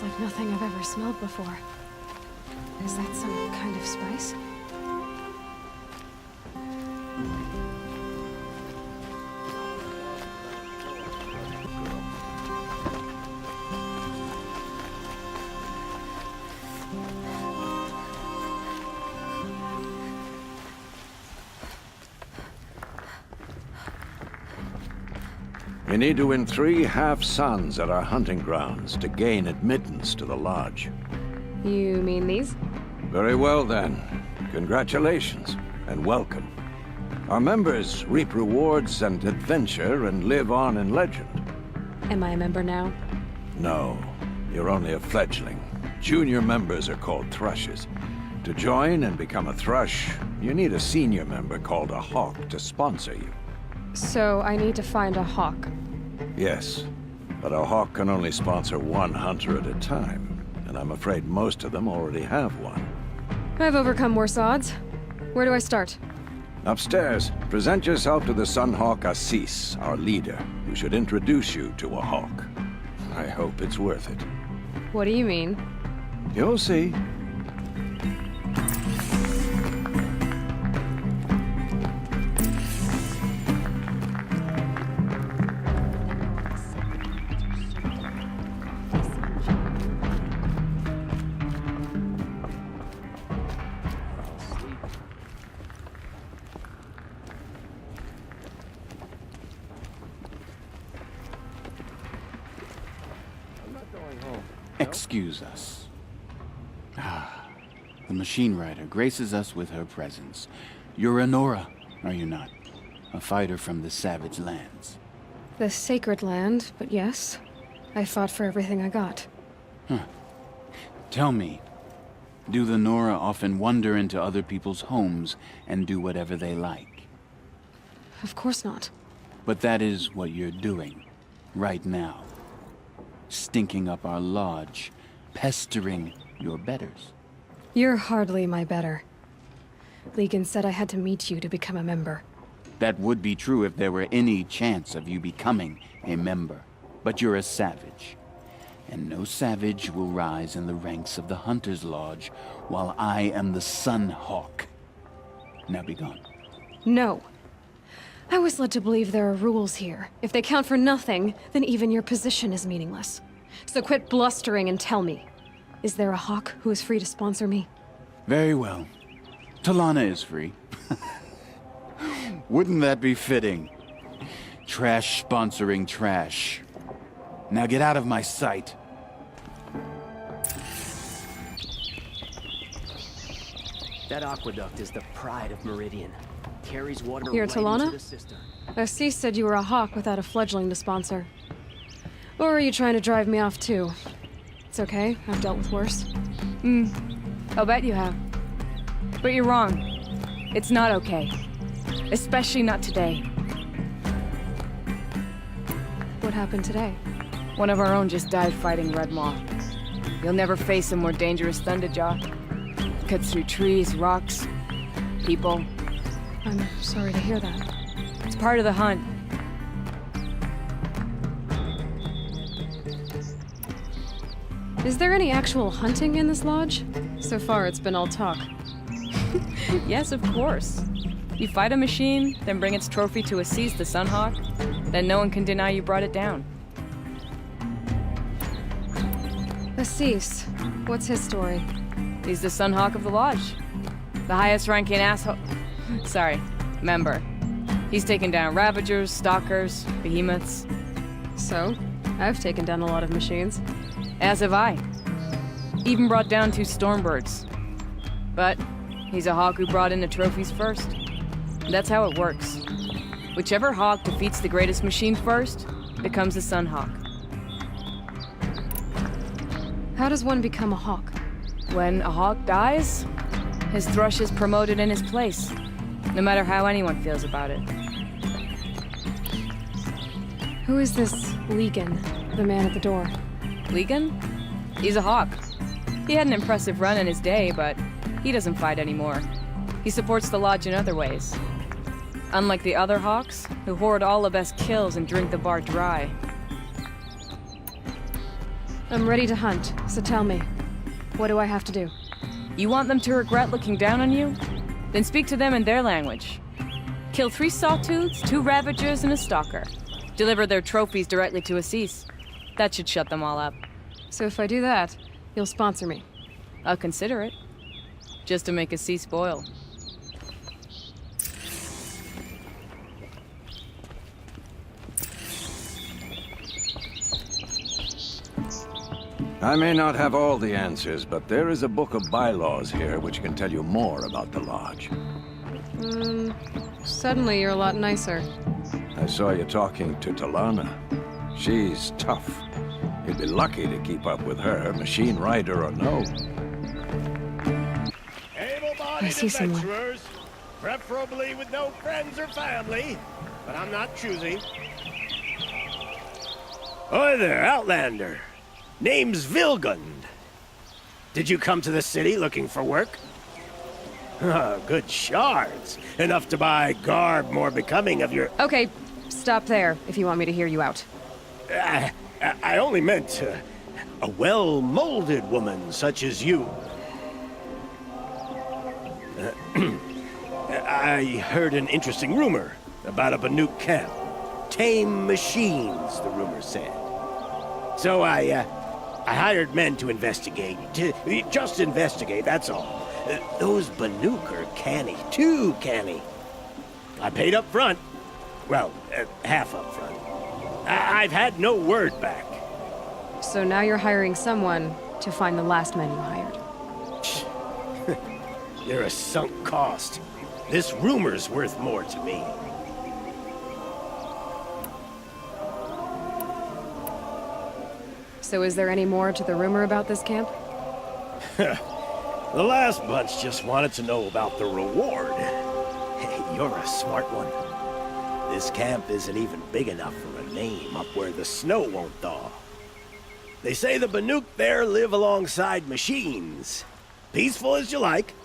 like nothing I've ever smelled before. Is that some kind of spice? We need to win 3 half-suns at our hunting grounds to gain admittance to the lodge. You mean these? Very well then. Congratulations, and welcome. Our members reap rewards and adventure and live on in legend. Am I a member now? No, you're only a fledgling. Junior members are called thrushes. To join and become a thrush, you need a senior member called a hawk to sponsor you. So I need to find a hawk. Yes, but a hawk can only sponsor 1 hunter at a time, and I'm afraid most of them already have one. I've overcome worse odds. Where do I start? Upstairs, present yourself to the Sunhawk Assis, our leader, who should introduce you to a hawk. I hope it's worth it. What do you mean? You'll see. Excuse us. The Machine Rider graces us with her presence. You're Anora, are you not? A fighter from the Savage Lands. The Sacred Land, but yes. I fought for everything I got. Tell me, do the Nora often wander into other people's homes and do whatever they like? Of course not. But that is what you're doing, right now. Stinking up our lodge, pestering your betters. You're hardly my better. Legan said I had to meet you to become a member. That would be true if there were any chance of you becoming a member. But you're a savage. And no savage will rise in the ranks of the Hunter's Lodge while I am the Sunhawk. Now be gone. No. I was led to believe there are rules here. If they count for nothing, then even your position is meaningless. So quit blustering and tell me. Is there a hawk who is free to sponsor me? Very well. Talana is free. Wouldn't that be fitting? Trash sponsoring trash. Now get out of my sight. That aqueduct is the pride of Meridian. Carries water You're right Talana? into the cistern. Assis said you were a hawk without a fledgling to sponsor. Or are you trying to drive me off too? It's okay, I've dealt with worse. I'll bet you have. But you're wrong. It's not okay. Especially not today. What happened today? One of our own just died fighting Red Maw. You'll never face a more dangerous Thunderjaw. Cuts through trees, rocks, people. I'm sorry to hear that. It's part of the hunt. Is there any actual hunting in this lodge? So far, it's been all talk. Yes, of course. You fight a machine, then bring its trophy to Assis the Sunhawk, then no one can deny you brought it down. Assis, what's his story? He's the Sunhawk of the Lodge. The highest ranking asshole... Sorry, member. He's taken down Ravagers, Stalkers, Behemoths. So, I've taken down a lot of machines. As have I. Even brought down 2 Stormbirds. But he's a hawk who brought in the trophies first. That's how it works. Whichever hawk defeats the greatest machine first becomes the Sunhawk. How does one become a hawk? When a hawk dies, his thrush is promoted in his place, no matter how anyone feels about it. Who is this Legan, the man at the door? Legan? He's a hawk. He had an impressive run in his day, but he doesn't fight anymore. He supports the lodge in other ways. Unlike the other hawks, who hoard all the best kills and drink the bar dry. I'm ready to hunt, so tell me, what do I have to do? You want them to regret looking down on you? Then speak to them in their language. Kill 3 sawtooths, 2 ravagers, and a stalker. Deliver their trophies directly to Assis. That should shut them all up. So if I do that, you'll sponsor me. I'll consider it. Just to make Assis boil. I may not have all the answers, but there is a book of bylaws here which can tell you more about the Lodge. Suddenly you're a lot nicer. I saw you talking to Talana. She's tough. You'd be lucky to keep up with her, machine rider or no. I see someone. Adventurers, preferably with no friends or family, but I'm not choosy. Oi there, Outlander. Name's Vilgund. Did you come to the city looking for work? Ah, good shards. Enough to buy garb more becoming of your... Okay, stop there if you want me to hear you out. I only meant a well-molded woman such as you. I heard an interesting rumor about a Banuk camp. Tame machines, the rumor said. So I hired men to investigate. Just investigate, that's all. Those Banuk are canny, too canny. I paid up front. Well, half up front. I've had no word back. So now you're hiring someone to find the last men you hired. They're a sunk cost. This rumor's worth more to me. So is there any more to the rumor about this camp? The last bunch just wanted to know about the reward. Hey, you're a smart one. This camp isn't even big enough for a name up where the snow won't thaw. They say the Banuk there live alongside machines. Peaceful as you like.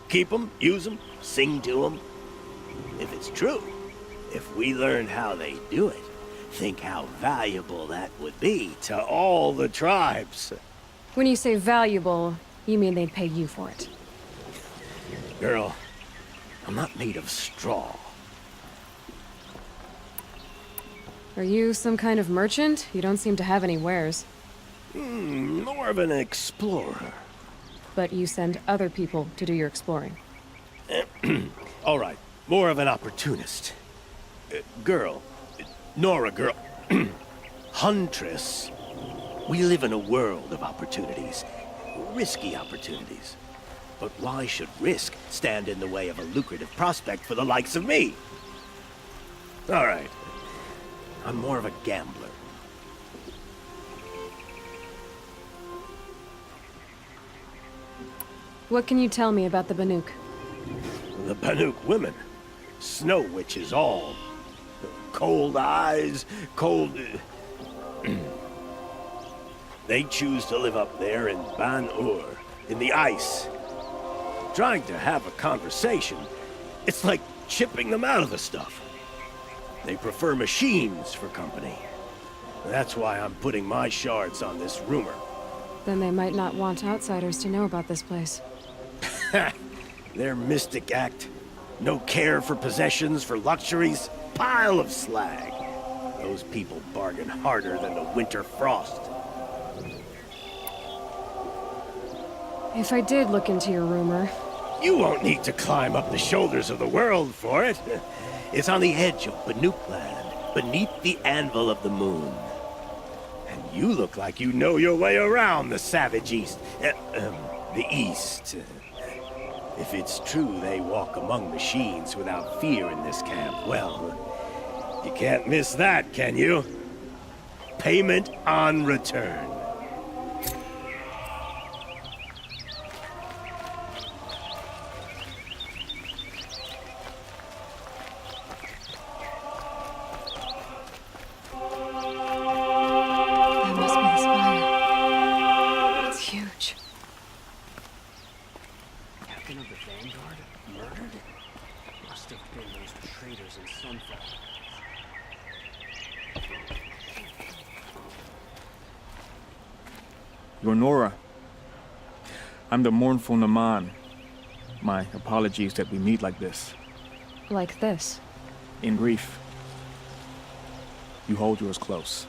Keep them, use them, sing to them. If it's true, if we learned how they do it, think how valuable that would be to all the tribes. When you say valuable, you mean they'd pay you for it. Girl, I'm not made of straw. Are you some kind of merchant? You don't seem to have any wares. More of an explorer. But you send other people to do your exploring. All right, more of an opportunist. Girl, Nora girl, Huntress. We live in a world of opportunities. Risky opportunities. But why should risk stand in the way of a lucrative prospect for the likes of me? All right. I'm more of a gambler. What can you tell me about the Banuk? The Banuk women. Snow witches all. Cold eyes, cold... They choose to live up there in Ban-Ur, in the ice. Trying to have a conversation, it's like chipping them out of the stuff. They prefer machines for company. That's why I'm putting my shards on this rumor. Then they might not want outsiders to know about this place. Their mystic act. No care for possessions, for luxuries. Pile of slag. Those people bargain harder than the winter frost. If I did look into your rumor... You won't need to climb up the shoulders of the world for it. It's on the edge of Banuk land, beneath the anvil of the moon. And you look like you know your way around the savage east. The east. If it's true they walk among machines without fear in this camp, well, you can't miss that, can you? Payment on return. That must be the spire. It's huge. Captain of the Vanguard? Murdered? Must have been those traitors in Sunfall. You're Nora. I'm the mournful Naman. My apologies that we meet like this. Like this. In grief. You hold yours close,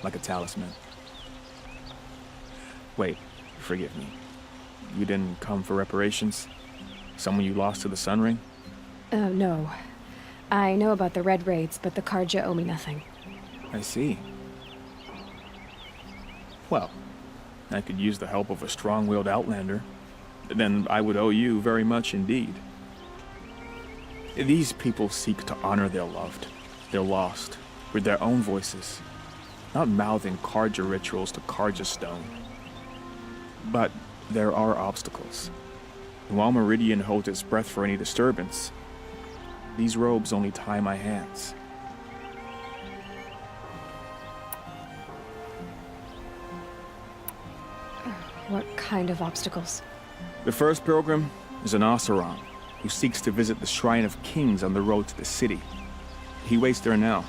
like a talisman. Wait, forgive me. You didn't come for reparations? Someone you lost to the Sun Ring? No. I know about the Red Raids, but the Carja owe me nothing. I see. Well, I could use the help of a strong-willed outlander. Then I would owe you very much indeed. These people seek to honor their loved, their lost, with their own voices, not mouthing Carja rituals to Carja stone. But there are obstacles. While Meridian holds its breath for any disturbance, these robes only tie my hands. What kind of obstacles? The first pilgrim is an Oseram, who seeks to visit the Shrine of Kings on the road to the city. He waits there now,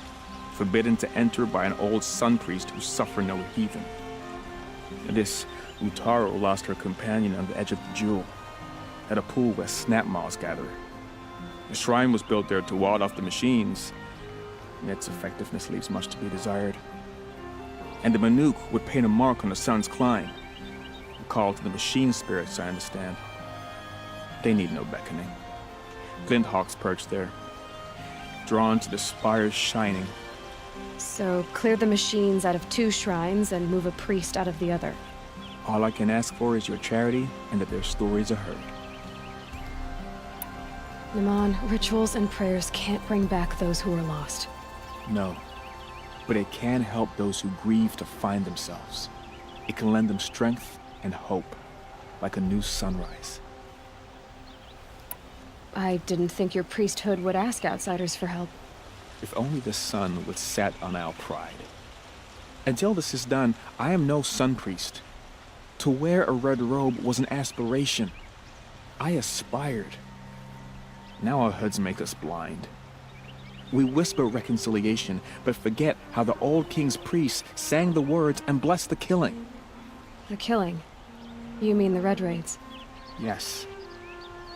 forbidden to enter by an old sun priest who suffer no heathen. This Utaro lost her companion on the edge of the Jewel, at a pool where snap moths gather. The shrine was built there to ward off the machines, yet its effectiveness leaves much to be desired. And the Manuk would paint a mark on the sun's climb, a call to the machine spirits, I understand. They need no beckoning. Glint hawks perch there, drawn to the spire's shining. So, clear the machines out of 2 shrines and move a priest out of the other. All I can ask for is your charity and that their stories are heard. Naman, rituals and prayers can't bring back those who are lost. No, but it can help those who grieve to find themselves. It can lend them strength and hope, like a new sunrise. I didn't think your priesthood would ask outsiders for help. If only the sun would set on our pride. Until this is done, I am no sun priest. To wear a red robe was an aspiration. I aspired. Now our hoods make us blind. We whisper reconciliation, but forget how the old king's priests sang the words and blessed the killing. The killing? You mean the Red Raids? Yes.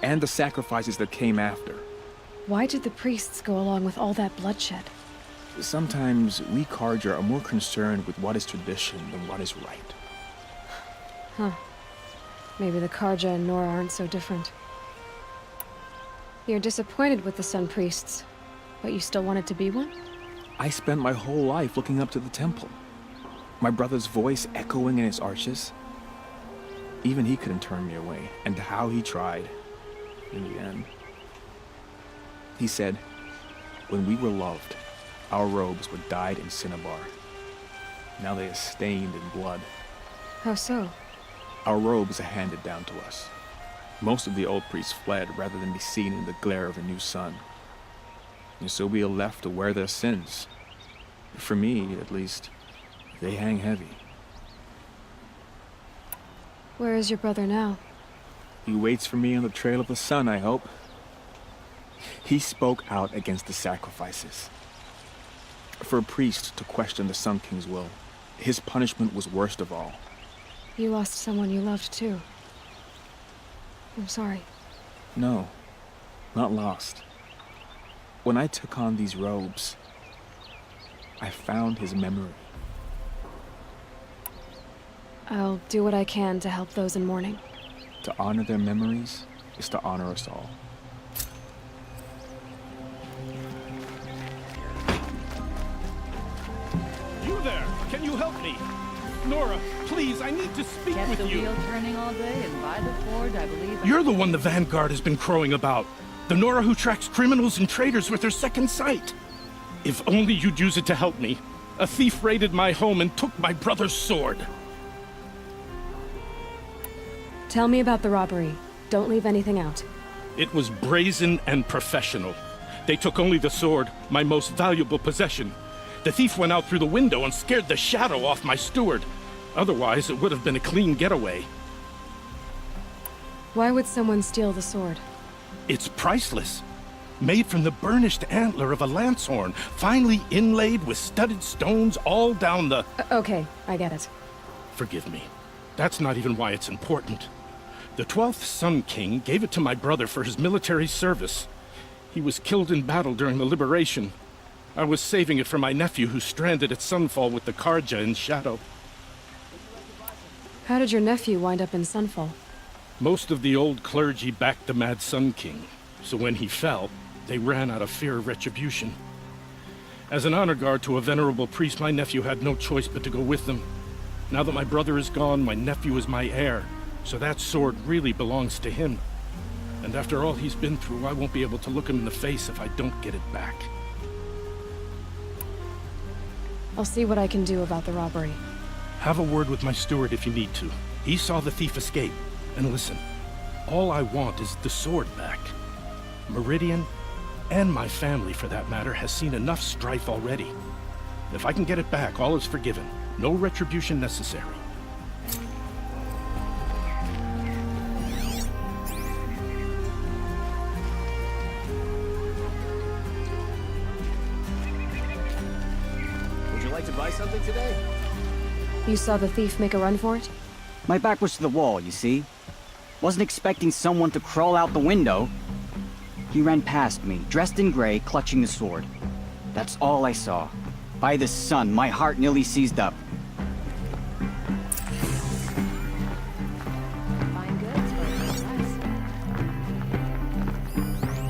And the sacrifices that came after. Why did the priests go along with all that bloodshed? Sometimes we Carja are more concerned with what is tradition than what is right. Huh. Maybe the Carja and Nora aren't so different. You're disappointed with the Sun Priests, but you still wanted to be one? I spent my whole life looking up to the temple. My brother's voice echoing in its arches. Even he couldn't turn me away, and how he tried. In the end. He said, when we were loved, our robes were dyed in cinnabar. Now they are stained in blood. How so? Our robes are handed down to us. Most of the old priests fled rather than be seen in the glare of a new sun. And so we are left to wear their sins. For me, at least, they hang heavy. Where is your brother now? He waits for me on the trail of the sun, I hope. He spoke out against the sacrifices. For a priest to question the Sun King's will, his punishment was worst of all. You lost someone you loved too. I'm sorry. No, not lost. When I took on these robes, I found his memory. I'll do what I can to help those in mourning. To honor their memories is to honor us all. You there! Can you help me? Nora, please, I need to speak Kept with the you. wheel turning all day, and by the forge, I believe... You're the one the Vanguard has been crowing about. The Nora who tracks criminals and traitors with her second sight. If only you'd use it to help me. A thief raided my home and took my brother's sword. Tell me about the robbery. Don't leave anything out. It was brazen and professional. They took only the sword, my most valuable possession. The thief went out through the window and scared the shadow off my steward. Otherwise, it would have been a clean getaway. Why would someone steal the sword? It's priceless. Made from the burnished antler of a lancehorn, finely inlaid with studded stones all down the... Okay, I get it. Forgive me. That's not even why it's important. The 12th Sun King gave it to my brother for his military service. He was killed in battle during the Liberation. I was saving it for my nephew who's stranded at Sunfall with the Karja in Shadow. How did your nephew wind up in Sunfall? Most of the old clergy backed the Mad Sun King, so when he fell, they ran out of fear of retribution. As an honor guard to a venerable priest, my nephew had no choice but to go with them. Now that my brother is gone, my nephew is my heir, so that sword really belongs to him. And after all he's been through, I won't be able to look him in the face if I don't get it back. I'll see what I can do about the robbery. Have a word with my steward if you need to. He saw the thief escape. And listen, all I want is the sword back. Meridian, and my family for that matter, has seen enough strife already. If I can get it back, all is forgiven. No retribution necessary. Would you like to buy something today? You saw the thief make a run for it? My back was to the wall, you see? Wasn't expecting someone to crawl out the window. He ran past me, dressed in gray, clutching the sword. That's all I saw. By the sun, my heart nearly seized up.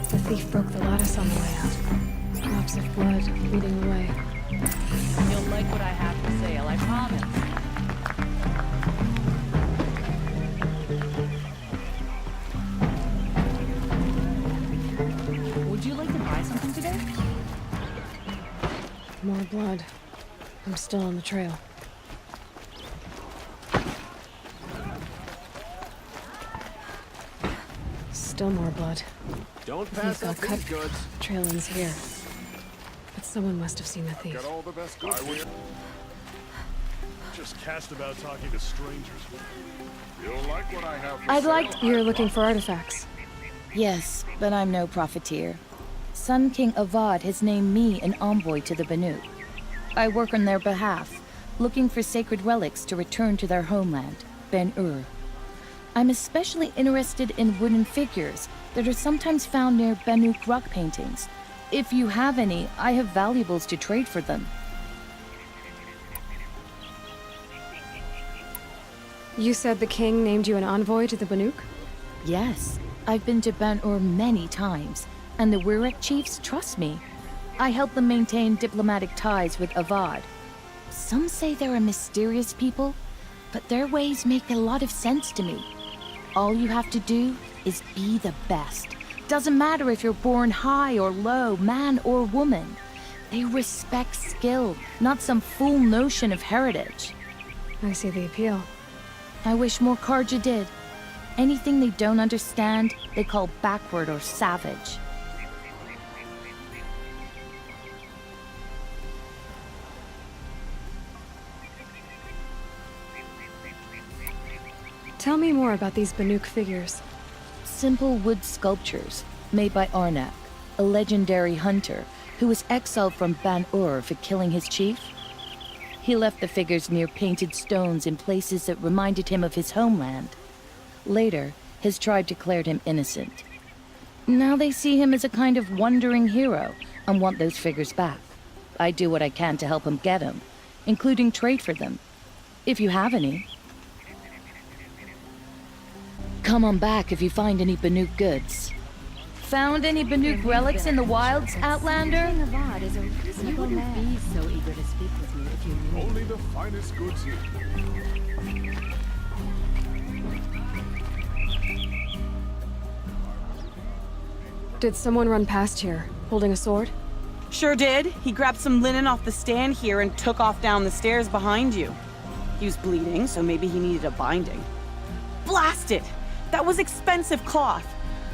The thief broke the lattice on the way out. Drops of blood leading the way. You'll like what I have to say, I promise. Would you like to buy something today? More blood. I'm still on the trail. Still more blood. Don't The thief pass got up cut. these goods. Trail ends here. But someone must have seen the thief. Got all the best goods here. Just cast about talking to strangers. You'll like what I have for I'd sale. like You're looking for artifacts. Yes, but I'm no profiteer. Sun King Avad has named me an envoy to the Banuk. I work on their behalf, looking for sacred relics to return to their homeland, Ben-Ur. I'm especially interested in wooden figures that are sometimes found near Banuk rock paintings. If you have any, I have valuables to trade for them. You said the king named you an envoy to the Banuk? Yes, I've been to Ben-Ur many times, and the Wirek chiefs trust me. I help them maintain diplomatic ties with Avad. Some say they're a mysterious people, but their ways make a lot of sense to me. All you have to do is be the best. Doesn't matter if you're born high or low, man or woman. They respect skill, not some fool notion of heritage. I see the appeal. I wish more Karja did. Anything they don't understand, they call backward or savage. Tell me more about these Banuk figures. Simple wood sculptures made by Arnak, a legendary hunter who was exiled from Ban-Ur for killing his chief. He left the figures near painted stones in places that reminded him of his homeland. Later, his tribe declared him innocent. Now they see him as a kind of wandering hero and want those figures back. I do what I can to help him get them, including trade for them, if you have any. Come on back if you find any Banuk goods. Found any Banuk relics in the wilds, Outlander? You wouldn't be so eager to speak with me if you knew. Only the finest goods here. Did someone run past here, holding a sword? Sure did. He grabbed some linen off the stand here and took off down the stairs behind you. He was bleeding, so maybe he needed a binding. Blast it! That was expensive cloth.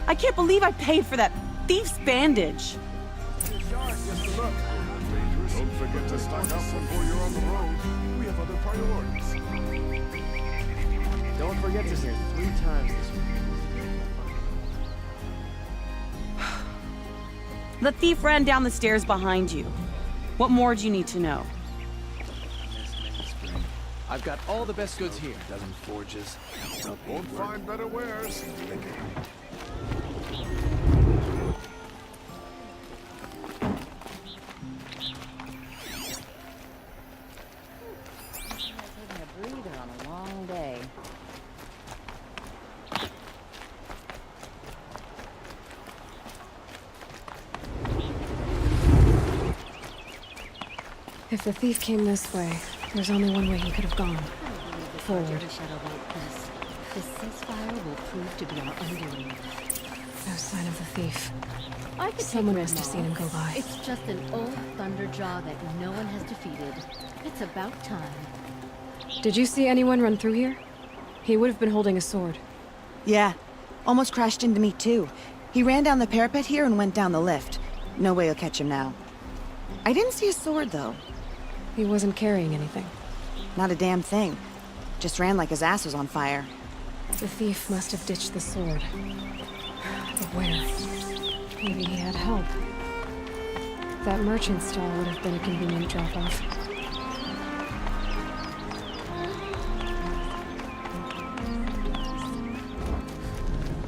I can't believe I paid for that thief's bandage. Don't forget to stock up before you're on the road. We have other priorities. Don't forget to say 3 times this week. The thief ran down the stairs behind you. What more do you need to know? I've got all the best goods here. Dozen forges. Won't find better wares. Taking a breather on a long day. If the thief came this way, there's only one way he could have gone. Forward. The ceasefire will prove to be an undoing. No sign of the thief. I could Someone take must have them seen him all. go by. It's just an old Thunderjaw that no one has defeated. It's about time. Did you see anyone run through here? He would have been holding a sword. Yeah. Almost crashed into me, too. He ran down the parapet here and went down the lift. No way you'll catch him now. I didn't see a sword, though. He wasn't carrying anything. Not a damn thing. Just ran like his ass was on fire. The thief must have ditched the sword. But where? Maybe he had help. That merchant stall would have been a convenient drop-off.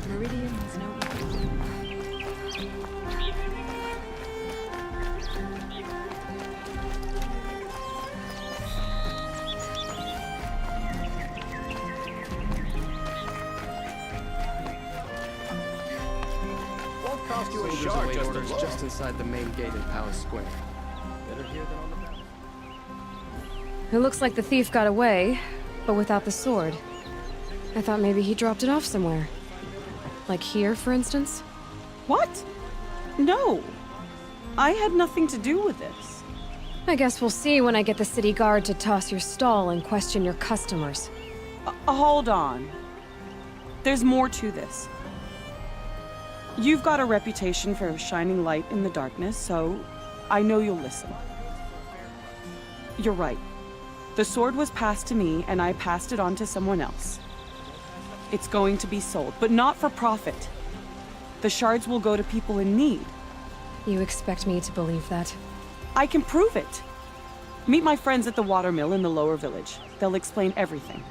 Meridian has no... Won't cost you a Soldiers shard await just orders to just inside the main gate in Palace Square. Better here than on the battlefield. It looks like the thief got away, but without the sword. I thought maybe he dropped it off somewhere. Like here, for instance? What? No. I had nothing to do with this. I guess we'll see when I get the city guard to toss your stall and question your customers. Hold on. There's more to this. You've got a reputation for shining light in the darkness, so I know you'll listen. You're right. The sword was passed to me, and I passed it on to someone else. It's going to be sold, but not for profit. The shards will go to people in need. You expect me to believe that? I can prove it. Meet my friends at the watermill in the lower village. They'll explain everything.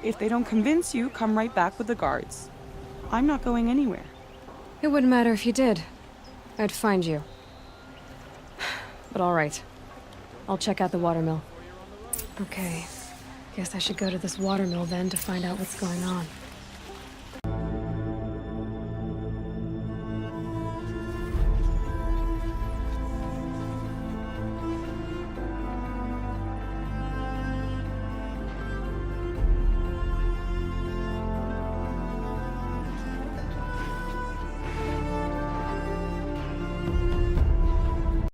If they don't convince you, come right back with the guards. I'm not going anywhere. It wouldn't matter if you did. I'd find you. But all right. I'll check out the watermill. Okay. Guess I should go to this watermill then to find out what's going on.